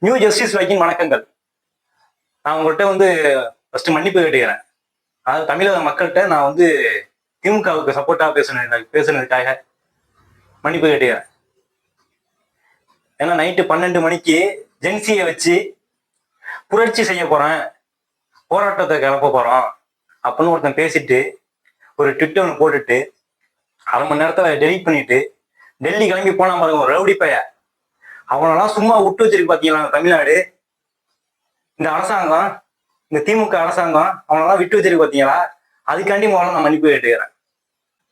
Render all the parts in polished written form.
New justice வைக்கின் வணக்கங்கள். நான் உங்கள்கிட்ட வந்து ஃபர்ஸ்ட் மன்னிப்பு கேட்டுக்கிறேன். அதாவது தமிழக மக்கள்கிட்ட நான் வந்து திமுகவுக்கு சப்போர்ட்டா பேசுனதுக்காக மன்னிப்பு கேட்டுக்கிறேன். ஏன்னா நைட்டு 12 மணிக்கு ஜென்சியை வச்சு புரட்சி செய்ய போறேன், போராட்டத்தை கிளப்ப போறோம் அப்படின்னு ஒருத்தன் பேசிட்டு ஒரு ட்விட் ஒன்று போட்டுட்டு 1/2 மணி நேரத்துல டெலிட் பண்ணிட்டு டெல்லி கிளம்பி போனா பாருங்க ஒரு ரவுடி பைய. அவனெல்லாம் சும்மா விட்டு வச்சிருக்கு பாத்தீங்களா தமிழ்நாடு, இந்த அரசாங்கம், இந்த திமுக அரசாங்கம் அவனெல்லாம் விட்டு வச்சிருக்கு பாத்தீங்களா? அதுக்காண்டி முதல்ல நான் மன்னிப்பு கேட்டுக்கிறேன்.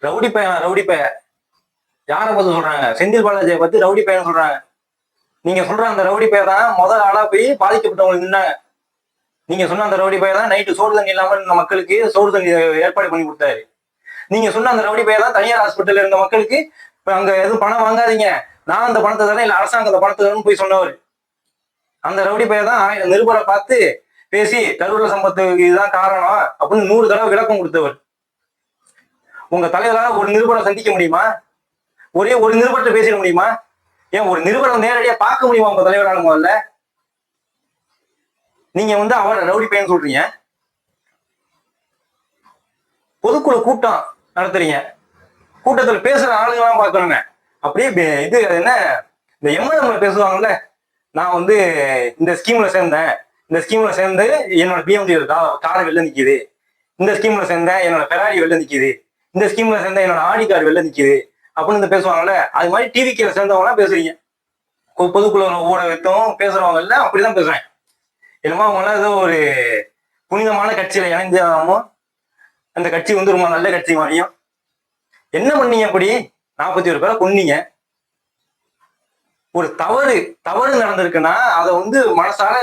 ரவுடி பைய யாரை பார்த்து சொல்றாங்க? செந்தில் பாலாஜியை பத்தி ரவுடி பையன் சொல்றாங்க. நீங்க சொல்ற அந்த ரவுடி பைய தான் முதல் ஆளா போய் பாதிக்கப்பட்டவங்களுக்கு நின்னாங்க. நீங்க சொன்ன அந்த ரவுடி பைய தான் நைட்டு சோறு தண்ணி இல்லாம இந்த மக்களுக்கு சோறு தண்ணி ஏற்பாடு பண்ணி கொடுத்தாரு. நீங்க சொன்ன அந்த ரவுடி பைய தான் தனியார் ஹாஸ்பிட்டல் இருந்த மக்களுக்கு அங்க எதுவும் பணம் வாங்காதீங்க, நான் அந்த பணத்தை தரேன், இல்ல அரசாங்கம் அந்த பணத்தை தரேன்னு போய் சொன்னவர். அந்த ரவுடி பைய தான் 1000 நிருபரை பார்த்து பேசி கரூர்ல சம்பத்துக்கு இதுதான் காரணம் அப்படின்னு 100 தடவை விளக்கம் கொடுத்தவர். உங்க தலைவரால் ஒரு நிருபரை சந்திக்க முடியுமா? ஒரே ஒரு நிருபர்கிட்ட பேசிட முடியுமா? ஏன் ஒரு நிருபரை நேரடியா பார்க்க முடியுமா உங்க தலைவரால்? முதல்ல நீங்க வந்து அவரை ரவுடி பையன் சொல்றீங்க. பொதுக்குழு கூட்டம் நடத்துறீங்க, கூட்டத்துல பேசுற ஆளுங்கெல்லாம் பார்க்கணுங்க. அப்படியே இது என்ன இந்த எம்எல்ஏ பேசுவாங்கல்ல, நான் வந்து இந்த ஸ்கீம்ல சேர்ந்தேன், இந்த ஸ்கீம்ல சேர்ந்து என்னோட பிஎம்டி காரை வெளில நிக்குது, இந்த ஸ்கீம்ல சேர்ந்தேன் என்னோட ஃபெராரி வெளில நிக்குது, இந்த ஸ்கீம்ல சேர்ந்த என்னோட ஆடி கார் வெளில நிக்குது அப்படின்னு பேசுவாங்கல்ல. அது மாதிரி டிவிக்கில சேர்ந்தவங்கலாம் பேசுறீங்க. பொதுக்குழு ஊடகத்தும் பேசுறவங்கல்ல அப்படிதான் பேசுறேன். என்னமோ அவங்களாம் ஏதோ ஒரு புனிதமான கட்சியில இணைஞ்சாமோ, அந்த கட்சி வந்து ரொம்ப நல்ல கட்சி மாதிரியும். என்ன பண்ணீங்க? அப்படி 41 பேரை கொன்னீங்க. ஒரு தவறு நடந்திருக்குன்னா அதை வந்து மனசால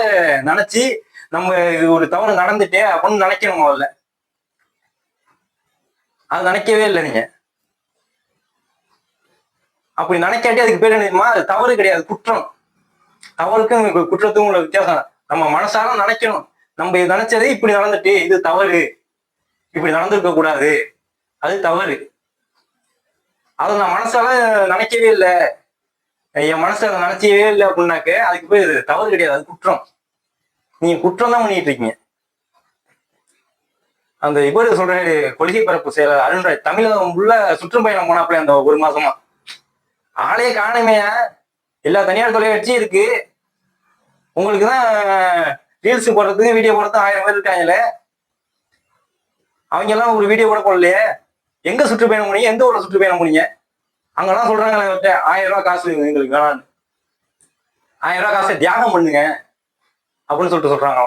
நினைச்சு நம்ம இது ஒரு தவறு நடந்துட்டே அப்படின்னு நினைக்கணும். முதல்ல அது நினைக்கவே இல்லை நீங்க. அப்படி நினைக்காட்டி அதுக்கு பேர் என்ன? அது தவறு கிடையாது, குற்றம். தவறுக்கும் குற்றத்துக்கும் உள்ள வித்தியாசம். நம்ம மனசால நினைக்கணும், நம்ம இது நினைச்சதே இப்படி நடந்துட்டு இது தவறு, இப்படி நடந்திருக்க கூடாது, அது தவறு. அதை நான் மனசால நினைக்கவே இல்லை, என் மனசை அதை நினைச்சவே இல்லை அப்படின்னாக்க அதுக்கு போய் இது தவறு கிடையாது, அது குற்றம். நீங்க குற்றம் தான் பண்ணிட்டு இருக்கீங்க. அந்த இவர் சொல்ற கொள்கை பரப்பு செயலர் அருண்ராஜ் தமிழகம் உள்ள சுற்றுப்பயணம் போனாப்புல அந்த 1 மாசமா ஆளே காணுமையா. எல்லா தனியார் தொலைக்காட்சியும் இருக்கு, உங்களுக்கு தான் ரீல்ஸ் போடுறதுக்கு வீடியோ போடுறதுக்கு 1000 பேர் இருக்காங்களே, அவங்க எல்லாம் ஒரு வீடியோ கூட போடலையே. எங்க சுற்றுப்பயணம் போனீங்க? எந்த ஊர்ல சுற்றுப்பயணம் போனீங்க? அங்கெல்லாம் சொல்றாங்க 1000 ரூபாய் காசு எங்களுக்கு வேணான்னு, 1000 ரூபாய் காசை தியாகம் பண்ணுங்க அப்படின்னு சொல்லிட்டு சொல்றாங்க.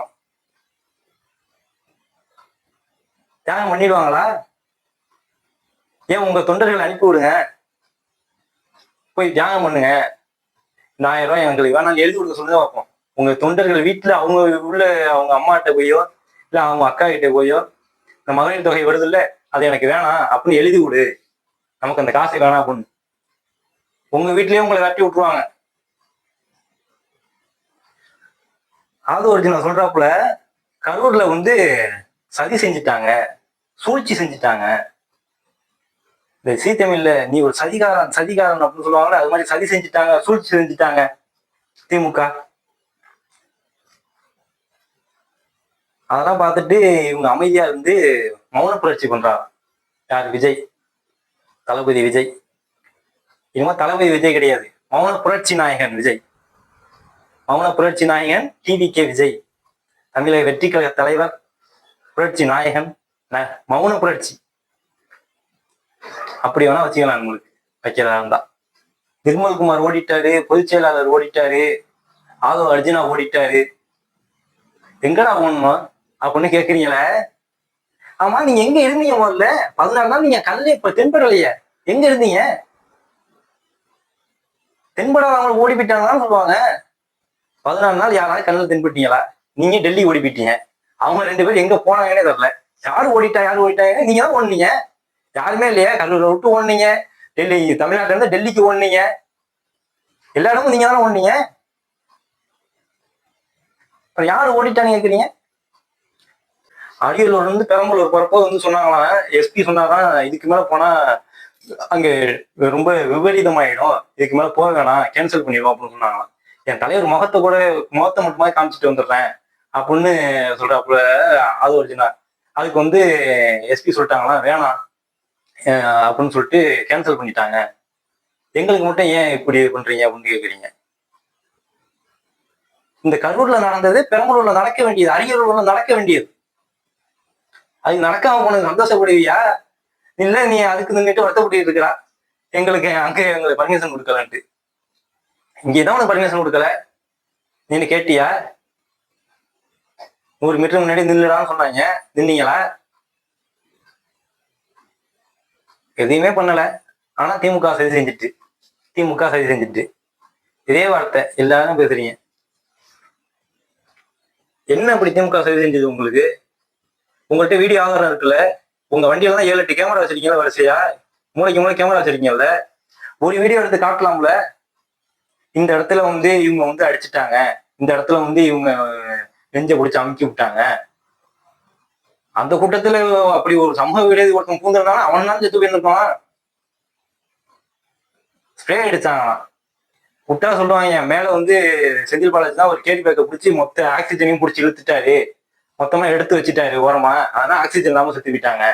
தியாகம் பண்ணிடுவாங்களா? ஏன் உங்க தொண்டர்களை அனுப்பி விடுங்க, போய் தியாகம் பண்ணுங்க, இந்த 1000 ரூபாய் எங்களுக்கு வேணாலும் எழுதி கொடுக்க சொல்லுங்க பார்ப்போம். உங்க தொண்டர்கள் வீட்டுல அவங்க உள்ள அவங்க அம்மாட்ட போயோ இல்ல அவங்க அக்கா கிட்ட போயோ இந்த மகளிர் தொகை வருது இல்ல, அது எனக்கு வேணாம் அப்படின்னு எழுதி விடு, நமக்கு அந்த காசு வேணாம் அப்படின்னு. உங்க வீட்லயே உங்களை வெட்டி விட்டுருவாங்க. அது ஒரு நான் சொல்றாப்புல கரூர்ல வந்து சதி செஞ்சுட்டாங்க, சூழ்ச்சி செஞ்சுட்டாங்க. இந்த சீத்தமிழ்ல நீ ஒரு சதிகாரன் அப்படின்னு சொல்லுவாங்கல்ல, அது மாதிரி சதி செஞ்சுட்டாங்க, சூழ்ச்சி செஞ்சுட்டாங்க திமுக. அதெல்லாம் பார்த்துட்டு இவங்க அமைதியா இருந்து மௌன புரட்சி பண்றாங்க. யார்? விஜய், தளபதி விஜய். இனிமே தளபதி விஜய் கிடையாது, மௌன புரட்சி நாயகன் விஜய். மௌன புரட்சி நாயகன் டிவிகே விஜய், தமிழக வெற்றி கழக தலைவர், புரட்சி நாயகன், மௌன புரட்சி. அப்படி வேணா வச்சுக்கலாம் உங்களுக்கு வைக்கிறதா இருந்தா. நிர்மல்குமார் ஓடிட்டாரு, பொதுச் செயலாளர் ஓடிட்டாரு, ஆதோ அர்ஜுனா ஓடிட்டாரு, எங்கடா போகணுமா அப்படின்னு கேக்குறீங்களே. ஆமா, நீங்க எங்க இருந்தீங்க? முதல்ல 14 நாள் நீங்க கல்ல இப்ப தென்படலையே, எங்க இருந்தீங்க? தென்படாதவங்க ஓடி போயிட்டாங்கன்னு சொல்லுவாங்க. 14 நாள் யாராவது கண்ணில் தென்பட்டீங்களா? நீங்க டெல்லி ஓடி போயிட்டீங்க, அவங்க 2 பேரும் எங்க போனாங்கன்னே தெரியல. யாரு ஓடிட்டாங்க? நீங்க தான் ஓடுனீங்க, யாருமே இல்லையா? கல்லூரை விட்டு ஓடுனீங்க, டெல்லி தமிழ்நாட்டுல இருந்து டெல்லிக்கு ஓடுனீங்க, எல்லா இடமும் நீங்க தானே ஓடுனீங்க. அப்புறம் யாரு ஓடிட்டான்னு கேக்குறீங்க? அரியலூர்ல இருந்து பெரம்பலூர் போறப்போ வந்து சொன்னாங்களாம், எஸ்பி சொன்னாதான் இதுக்கு மேல போனா அங்க ரொம்ப விபரீதமாயிடும், இதுக்கு மேல போக வேணாம், கேன்சல் பண்ணிடுவோம் அப்படின்னு சொன்னாங்களாம். என் தலைவர் முகத்தை மட்டுமா காமிச்சிட்டு வந்துடுறேன் அப்படின்னு சொல்றாப்புல. அது ஒரிஜினல். அதுக்கு வந்து எஸ்பி சொல்லிட்டாங்களா வேணாம் அப்படின்னு சொல்லிட்டு கேன்சல் பண்ணிட்டாங்க. எங்களுக்கு மட்டும் ஏன் இப்படி பண்றீங்க அப்படின்னு கேக்குறீங்க. இந்த கரூர்ல நடந்தது பெரம்பலூர்ல நடக்க வேண்டியது, அரியலூர்ல நடக்க வேண்டியது. அது நடக்காம போனது சந்தோஷப்படுவியா? இல்ல நீ அதுக்கு நின்றுட்டு வருத்தப்பட்டு இருக்கிறா எங்களுக்கு எங்களுக்கு பர்மிஷன் கொடுக்கலான்ட்டு. இங்கதான் உனக்கு பர்மிஷன் கொடுக்கல, நீ கேட்டியா? 100 மீட்டர் முன்னாடி நின்றுடான்னு சொன்னாங்க, நின்னீங்களா? எதையுமே பண்ணல. ஆனா திமுக சரி செஞ்சுட்டு இதே வார்த்தை எல்லாரும் பேசுறீங்க. என்ன அப்படி திமுக சரி செஞ்சது உங்களுக்கு? உங்கள்கிட்ட வீடியோ ஆதாரம் இருக்குல்ல, உங்க வண்டியில தான் 7-8 கேமரா வச்சிருக்கீங்களா வரிசையா? மூளைக்கு கேமரா வச்சிருக்கீங்கல்ல, ஒரு வீடியோ எடுத்து காட்டலாம்ல. இந்த இடத்துல வந்து இவங்க வந்து அடிச்சுட்டாங்க, இந்த இடத்துல வந்து இவங்க நெஞ்ச பிடிச்சி அமுக்கி விட்டாங்க. அந்த கூட்டத்துல அப்படி ஒரு சமூக விரோதி ஒருத்தன் பூந்துருந்தாலும் அவன் தான் செத்து போயிருப்பான். ஸ்ப்ரே அடிச்சாங்களாம். விட்டா சொல்லுவாங்க மேல வந்து செந்தில் பாலாஜி தான் ஒரு கேடி பேக்கை பிடிச்சி மொத்த ஆக்சிஜனையும் பிடிச்சி இழுத்துட்டாரு, மொத்தமா எடுத்து வச்சுட்டாரு ஓரமா, அதனால ஆக்சிஜன் இல்லாம சுத்தி விட்டாங்க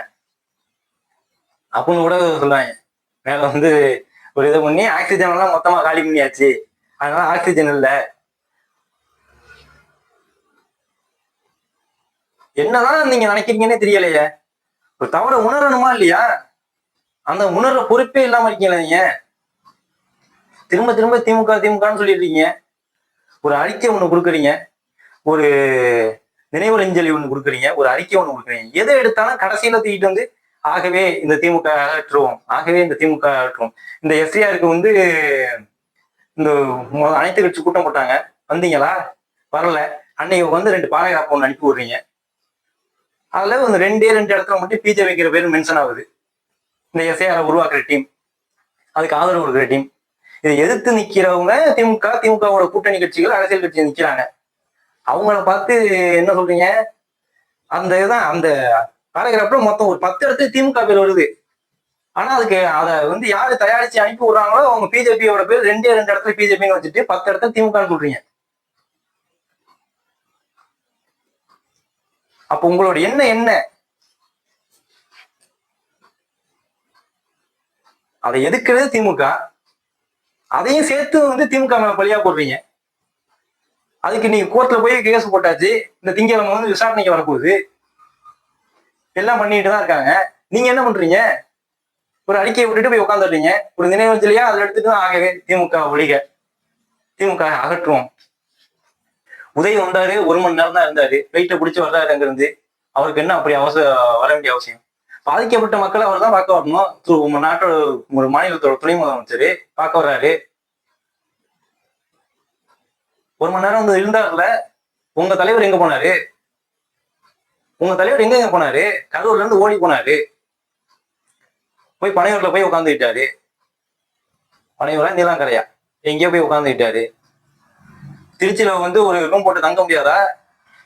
அப்படின்னு கூட சொல்லுவாங்க. மேல வந்து ஒரு இதை பண்ணி ஆக்சிஜன் எல்லாம் மொத்தமா காலி பண்ணியாச்சு, அதனால ஆக்சிஜன் இல்ல. என்னதான் நீங்க நினைக்கிறீங்கன்னே தெரியலையே. ஒரு தவற உணரணுமா இல்லையா? அந்த உணர்ற பொறுப்பே இல்லாம இருக்கீங்களா நீங்க? திரும்ப திரும்ப திமுகன்னு சொல்லிடுறீங்க. ஒரு அறிக்கை ஒண்ணு கொடுக்குறீங்க, ஒரு நினைவஞ்சலி ஒண்ணு கொடுக்குறீங்க, ஒரு அறிக்கை ஒண்ணு கொடுக்குறீங்க. எதை எடுத்தாலும் கடைசியில தூக்கிட்டு வந்து ஆகவே இந்த திமுக அகற்றுவோம், இந்த எஸ்ஐஆருக்கு வந்து இந்த அனைத்து கட்சி கூட்டம் போட்டாங்க, வந்தீங்களா? வரல. அன்னைக்கு வந்து 2 பாராகிராஃப் ஒன்று அனுப்பி விடுறீங்க. அதுல ஒரு 2 இடத்துல மட்டும் பிஜே வைக்கிற பேர் மென்ஷன் ஆகுது. இந்த எஸ்ஐஆரை உருவாக்குற டீம், அதுக்கு ஆதரவு கொடுக்குற டீம். இதை எதிர்த்து நிக்கிறவங்க திமுகவோட கூட்டணி கட்சிகள், அரசியல் கட்சி நிக்கிறாங்க. அவங்கள பார்த்து என்ன சொல்றீங்க? அந்த இதுதான் அந்த பாராகிராஃப்ல மொத்தம் ஒரு 10 இடத்துல திமுக பேர் வருது. ஆனா அதுக்கு அதை வந்து யாரு தயாரிச்சு அனுப்பி விடுறாங்களோ அவங்க பிஜேபியோட பேர் 2 இடத்துல பிஜேபின்னு வச்சுட்டு 10 இடத்துல திமுகன்னு சொல்றீங்க. அப்ப உங்களோட என்ன அதை எதுக்குறது திமுக, அதையும் சேர்த்து வந்து திமுக மேல பழியா போடுறீங்க. அதுக்கு நீங்க கோர்ட்ல போய் கேஸ் போட்டாச்சு, இந்த திங்கக்கிழமை வந்து விசாரணைக்கு வரப்போகுது, எல்லாம் பண்ணிட்டு தான் இருக்காங்க. நீங்க என்ன பண்றீங்க? ஒரு அறிக்கையை விட்டுட்டு போய் உட்காந்துடுறீங்க. ஒரு நினைவஞ்சலியா அதுல எடுத்துட்டு தான் ஆகவே திமுக ஒழிக, திமுக அகற்றுவோம். உதய் வந்தாரு, 1 மணி நேரம் தான் இருந்தாரு, வெயிட்ட பிடிச்சி வர்றாரு அங்கிருந்து. அவருக்கு என்ன அப்படி வர வேண்டிய அவசியம்? பாதிக்கப்பட்ட மக்களை அவர் தான் பார்க்க வரணும். நாட்டோட ஒரு மாநிலத்தோட துணை முதலமைச்சர் பார்க்க வர்றாரு. 1 மணி நேரம் வந்து இருந்தார்ல. உங்க தலைவர் எங்க போனாரு? எங்க போனாரு? கரூர்ல இருந்து ஓடி போனாரு, போய் பனையூர்ல போய் உட்காந்துக்கிட்டாரு. பனையூரா நீலாங்கரையா எங்கேயோ போய் உட்காந்துக்கிட்டாரு. திருச்சியில வந்து ஒரு ரூம் போட்டு தங்க முடியாதா?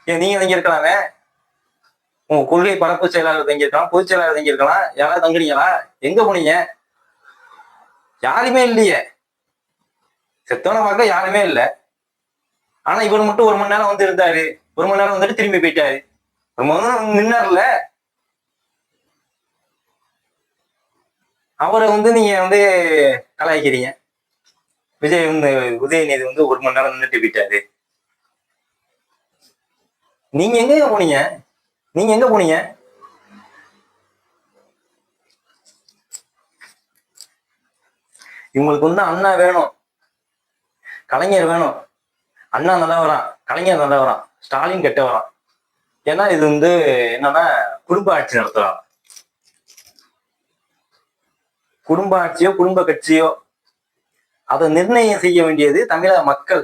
ஏன் நீங்க தங்கி இருக்கலாமே? உங்க கொள்கை பரப்பு செயலாளர் தங்கியிருக்கலாம், பொதுச் செயலாளர் தங்கியிருக்கலாம். யாராவது தங்குனீங்களா? எங்க போனீங்க? யாருமே இல்லையே. செத்தவன பார்க்க யாருமே இல்லை. ஆனா இவர் மட்டும் 1 மணி நேரம் வந்து இருந்தாரு, 1 மணி நேரம் வந்துட்டு திரும்பி போயிட்டாரு. நின்னார்ல, அவரை வந்து நீங்க வந்து கலாய்க்கிறீங்க. உதயநிதி வந்து 1 மணி நேரம் நின்றுட்டு போயிட்டாரு. நீங்க எங்க போனீங்க? இவங்களுக்கு வந்து அண்ணா வேணும், கலைஞர் வேணும். அண்ணா நல்லா வரான், கலைஞர் நல்லா வரான், ஸ்டாலின் கெட்ட வரான். ஏன்னா இது வந்து என்னன்னா குடும்ப ஆட்சி நடத்துறாங்க. குடும்ப ஆட்சியோ குடும்ப கட்சியோ அதை நிர்ணயம் செய்ய வேண்டியது தமிழக மக்கள்.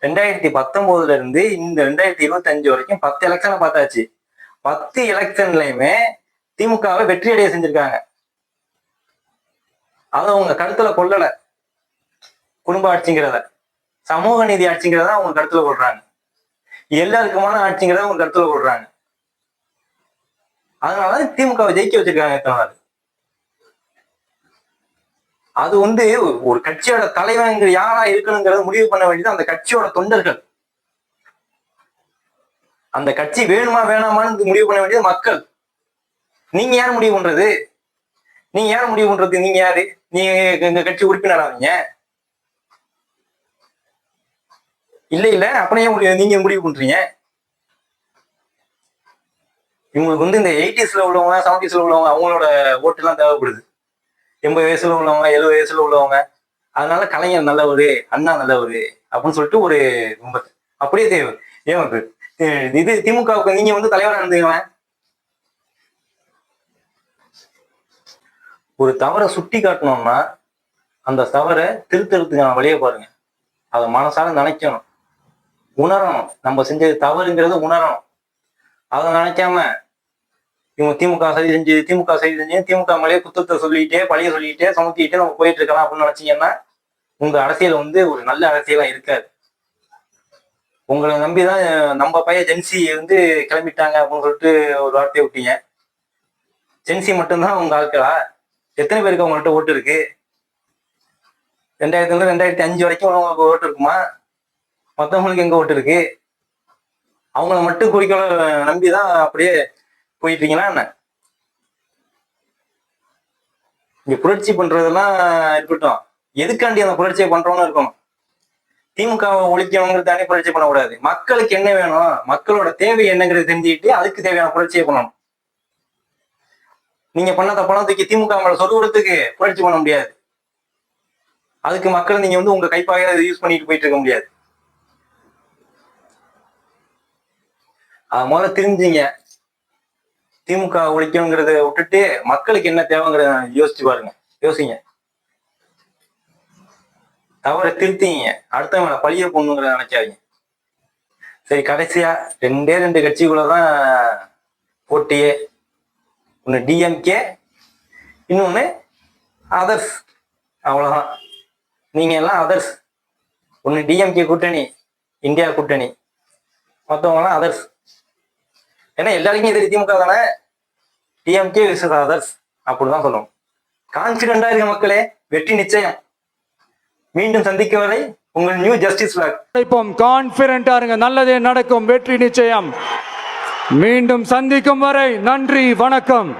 2019 இருந்து இந்த 2025 வரைக்கும் 10 எலெக்ஷனை பார்த்தாச்சு. 10 எலெக்ஷன்லயுமே திமுகவை வெற்றி அடைய செஞ்சிருக்காங்க. அதை அவங்க கருத்துல கொள்ளல. குடும்ப ஆட்சிங்கிறத, சமூக நீதி ஆட்சிங்கிறத அவங்க கருத்துல கொள்றாங்க. எல்லாருக்குமான ஆட்சிங்கிறத அவங்க கருத்துல கொள்றாங்க. அதனால திமுகவை ஜெயிக்க வச்சிருக்காங்க. அது வந்து ஒரு கட்சியோட தலைவன் யாரா இருக்கணுங்கிறத முடிவு பண்ண வேண்டியது அந்த கட்சியோட தொண்டர்கள். அந்த கட்சி வேணுமா வேணாமான்னு முடிவு பண்ண வேண்டியது மக்கள். நீங்க யார் முடிவு பண்றது? நீங்க யார் முடிவு பண்றது? நீங்க யாரு? நீங்க எங்க கட்சி உறுப்பினராவீங்க? இல்ல அப்படியே நீங்க முடிவு பண்றீங்க. இவங்களுக்கு வந்து இந்த 80s உள்ளவங்க 70s உள்ளவங்க அவங்களோட ஓட்டு எல்லாம் தேவைப்படுது. 80 வயசுல உள்ளவங்க 70 வயசுல உள்ளவங்க. அதனால கலைஞர் நல்லவரு, அண்ணா நல்லவரு அப்படின்னு சொல்லிட்டு ஒரு அப்படியே தேவை. இது திமுகவுக்கு நீங்க வந்து தலைவரா இருந்தீங்களா? ஒரு தவறை சுட்டி காட்டணும்னா அந்த தவறை திருத்தறதுக்கான வழியை பாருங்க. அதை மனசால நினைக்கணும், உணரணும். நம்ம செஞ்சது தவறுங்கிறத உணரணும். அதை நினைக்காம இவங்க திமுக சரி செஞ்சு திமுக மேலேயே குத்தத்தை சொல்லிட்டே பழைய சொல்லிட்டே சமத்திட்டே நம்ம போயிட்டு இருக்கலாம் அப்படின்னு நினைச்சீங்கன்னா உங்க அரசியல் வந்து ஒரு நல்ல அரசியலா இருக்காது. உங்களை நம்பிதான் நம்ம பையன் ஜென்சி வந்து கிளம்பிட்டாங்க அப்படின்னு சொல்லிட்டு ஒரு வார்த்தையை விட்டீங்க. ஜென்சி மட்டும்தான் உங்க ஆட்களா? எத்தனை பேருக்கு அவங்கள்ட்ட ஓட்டு இருக்கு? 2000 2005 வரைக்கும் உங்களுக்கு ஓட்டு இருக்குமா? மற்றவங்களுக்கு எங்க ஓட்டு இருக்கு? அவங்கள மட்டும் குறிக்கோளை நம்பிதான் அப்படியே போயிட்டு இருக்கீங்களா என்ன? இங்க புரட்சி பண்றதெல்லாம் இருக்கட்டும், எதுக்காண்டி அந்த புரட்சியை பண்றோம்னு இருக்கணும். திமுகவை ஒழிக்கணுங்கிறதானே புரட்சி பண்ணக்கூடாது. மக்களுக்கு என்ன வேணும், மக்களோட தேவை என்னங்கிறது தெரிஞ்சுக்கிட்டு அதுக்கு தேவையான புரட்சியை பண்ணணும். நீங்க பண்ண தப்பெல்லாம் தூக்கி திமுக மேல சொல்லுறதுக்கு புரட்சி பண்ண முடியாது. அதுக்கு மக்கள் நீங்க வந்து உங்க கைப்பாக யூஸ் பண்ணிட்டு போயிட்டு இருக்க முடியாது. அது முதல்ல தெரிஞ்சுங்க. திமுக ஒழிக்கணுங்கிறத விட்டுட்டு மக்களுக்கு என்ன தேவைங்கிறத யோசிச்சு பாருங்க, யோசிங்க. தவறை திருத்திங்க, அடுத்தவங்களை பழிய போடணுங்கிறத நினைக்காதீங்க. சரி, கடைசியா 2 கட்சிக்குள்ளதான் போட்டியே. ஒன்னு டிஎம்கே, இன்னொன்னு அதர்ஸ். அவ்வளவுதான். நீங்க எல்லாம் அதர்ஸ். ஒன்னு டிஎம்கே கூட்டணி, இந்தியா கூட்டணி, மற்றவங்க எல்லாம் அதர்ஸ். ஏன்னா எல்லாருக்கும் இது திமுக தானே. டிஎம்கே விசஸ் அதர்ஸ் அப்படிதான் சொல்லணும். கான்பிடண்டா இருக்க மக்களே, வெற்றி நிச்சயம். மீண்டும் சந்திக்கும் வரை உங்கள் நியூ ஜஸ்டிஸ் பிளாக். கான்பிடண்டா இருங்க, நல்லதே நடக்கும், வெற்றி நிச்சயம். மீண்டும் சந்திக்கும் வரை நன்றி, வணக்கம்.